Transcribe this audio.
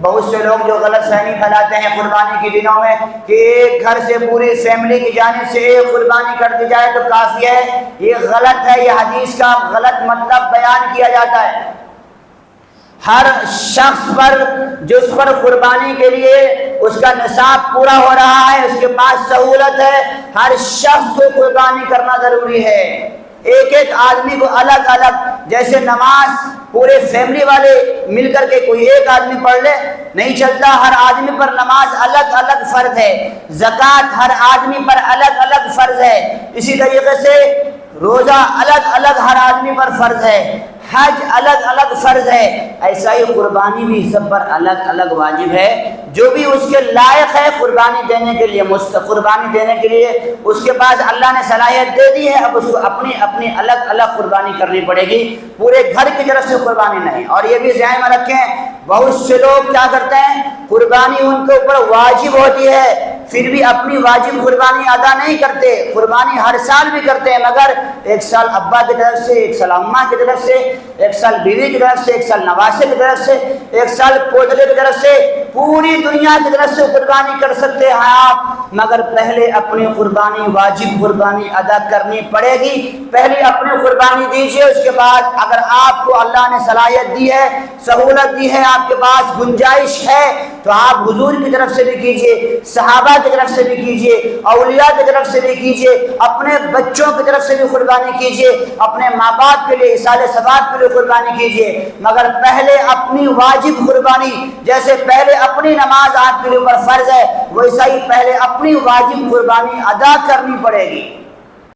بہت سے لوگ جو غلط فہمی پھیلاتے ہیں قربانی کے دنوں میں کہ ایک گھر سے پوری فیملی کی جانب سے ایک قربانی کر دی جائے تو کافی ہے، یہ غلط ہے، یہ حدیث کا غلط مطلب بیان کیا جاتا ہے۔ ہر شخص پر جس پر قربانی کے لیے اس کا نصاب پورا ہو رہا ہے، اس کے پاس سہولت ہے، ہر شخص کو قربانی کرنا ضروری ہے۔ ایک ایک آدمی کو الگ الگ، جیسے نماز پورے فیملی والے مل کر کے کوئی ایک آدمی پڑھ لے نہیں چلتا، ہر آدمی پر نماز الگ الگ فرض ہے، زکوٰۃ ہر آدمی پر الگ الگ فرض ہے، اسی طریقے سے روزہ الگ الگ ہر آدمی پر فرض ہے، حج الگ الگ فرض ہے، ایسا ہی قربانی بھی سب پر الگ الگ واجب ہے۔ جو بھی اس کے لائق ہے قربانی دینے کے لیے، قربانی دینے کے لیے اس کے پاس اللہ نے صلاحیت دے دی ہے، اب اس کو اپنی اپنی الگ الگ قربانی کرنی پڑے گی، پورے گھر کی طرف سے قربانی نہیں۔ اور یہ بھی ذہن میں رکھیں، بہت سے لوگ کیا کرتے ہیں، قربانی ان کے اوپر واجب ہوتی ہے پھر بھی اپنی واجب قربانی ادا نہیں کرتے، قربانی ہر سال بھی کرتے ہیں، مگر ایک سال ابا کی طرف سے، ایک سال اماں کی طرف سے، ایک سال بیوی کی طرف سے، ایک سال نواسے کی طرف سے، ایک سال پودلے کی طرف سے، پوری دنیا کی طرف سے قربانی کر سکتے ہیں آپ، مگر پہلے اپنی قربانی، واجب قربانی ادا کرنی پڑے گی۔ پہلے اپنی قربانی دیجئے، اس کے بعد اگر آپ کو اللہ نے صلاحیت دی ہے، سہولت دی ہے، آپ کے پاس گنجائش ہے تو آپ حضور کی طرف سے بھی کیجئے، صحابہ کی طرف سے بھی کیجئے، اولیاء کی طرف سے بھی کیجئے، اپنے بچوں کی طرف سے بھی قربانی کیجئے، اپنے ماں باپ کے لیے، ایصال ثواب کے لیے قربانی کیجئے، مگر پہلے اپنی واجب قربانی، جیسے پہلے اپنی نماز آپ کے لیے اوپر فرض ہے، ویسا ہی پہلے اپنی واجب قربانی ادا کرنی پڑے گی۔